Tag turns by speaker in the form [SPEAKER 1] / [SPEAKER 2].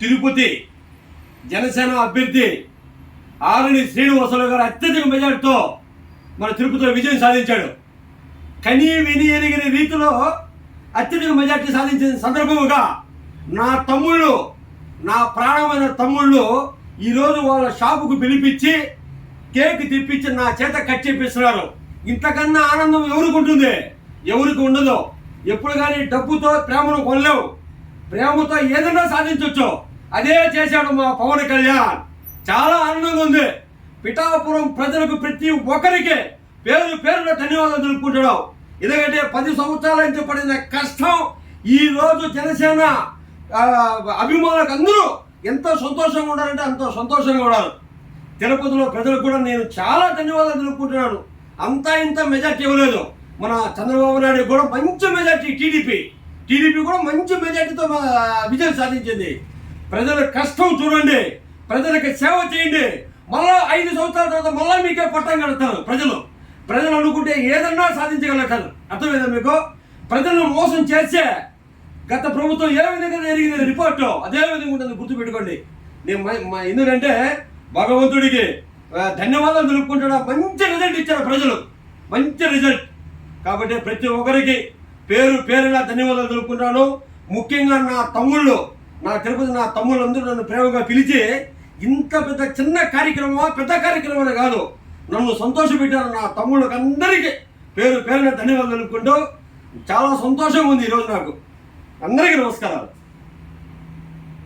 [SPEAKER 1] తిరుపతి జనసేన అభ్యర్థి ఆరణి శ్రీనివాసరావు గారు అత్యధిక మెజార్టీతో మన తిరుపతిలో విజయం సాధించాడు. కనీ విని ఎరిగిన రీతిలో అత్యధిక మెజార్టీ సాధించిన సందర్భముగా నా తమ్ముళ్ళు, నా ప్రాణమైన తమ్ముళ్ళు ఈరోజు వాళ్ళ షాపుకు పిలిపించి కేక్ తెప్పించి నా చేత కట్ చేపిస్తున్నారు. ఇంతకన్నా ఆనందం ఎవరికి ఉంటుంది? ఎవరికి ఉండదు. ఎప్పుడు కానీ డబ్బుతో ప్రేమను కొనలేవు. ప్రేమతో ఏదైనా సాధించవచ్చు. అదే చేశాడు మా పవన్ కళ్యాణ్. చాలా ఆనందంగా ఉంది. పిఠాపురం ప్రజలకు ప్రతి ఒక్కరికి పేరు పేరున ధన్యవాదాలు తెలుపుకుంటున్నాం. ఎందుకంటే 10 సంవత్సరాల నుంచి పడిన కష్టం ఈ రోజు జనసేన అభిమానులకు అందరూ ఎంత సంతోషంగా ఉండాలంటే అంత సంతోషంగా ఉన్నారు. తిరుపతిలో ప్రజలకు కూడా నేను చాలా ధన్యవాదాలు తెలుపుకుంటున్నాను. అంతా ఇంత మెజార్టీ ఇవ్వలేదు. మన చంద్రబాబు నాయుడు కూడా మంచి మెజార్టీ, టీడీపీ కూడా మంచి మెజార్టీతో విజయం సాధించింది. ప్రజల కష్టం చూడండి, ప్రజలకు సేవ చేయండి. మళ్ళా 5 సంవత్సరాల తర్వాత మళ్ళా మీకే పట్టం కడతారు. ప్రజలు అనుకుంటే ఏదన్నా సాధించగలుగుతారు. అర్థమైందా మీకు? ప్రజలను మోసం చేస్తే గత ప్రభుత్వం ఏ విధంగా జరిగింది రిపోర్టు అదే విధంగా ఉంటుంది, గుర్తుపెట్టుకోండి. నేను ఎందుకంటే భగవంతుడికి ధన్యవాదాలు తెలుపుకుంటున్నా. మంచి రిజల్ట్ ఇచ్చారు ప్రజలు, మంచి రిజల్ట్. కాబట్టి ప్రతి ఒక్కరికి పేరున ధన్యవాదాలు తెలుపుకుంటాను. ముఖ్యంగా నా తమ్ముళ్ళు, నా తిరుపతి నా తమ్ముళ్ళు అందరూ నన్ను ప్రేమగా పిలిచి ఇంత చిన్న కార్యక్రమమా పెద్ద కార్యక్రమం అని కాదు, నన్ను సంతోషపెట్టారు. నా తమ్ముళ్ళకి అందరికీ పేరున ధన్యవాదాలు తెలుపుకుంటూ చాలా సంతోషంగా ఉంది ఈరోజు నాకు. అందరికీ నమస్కారాలు.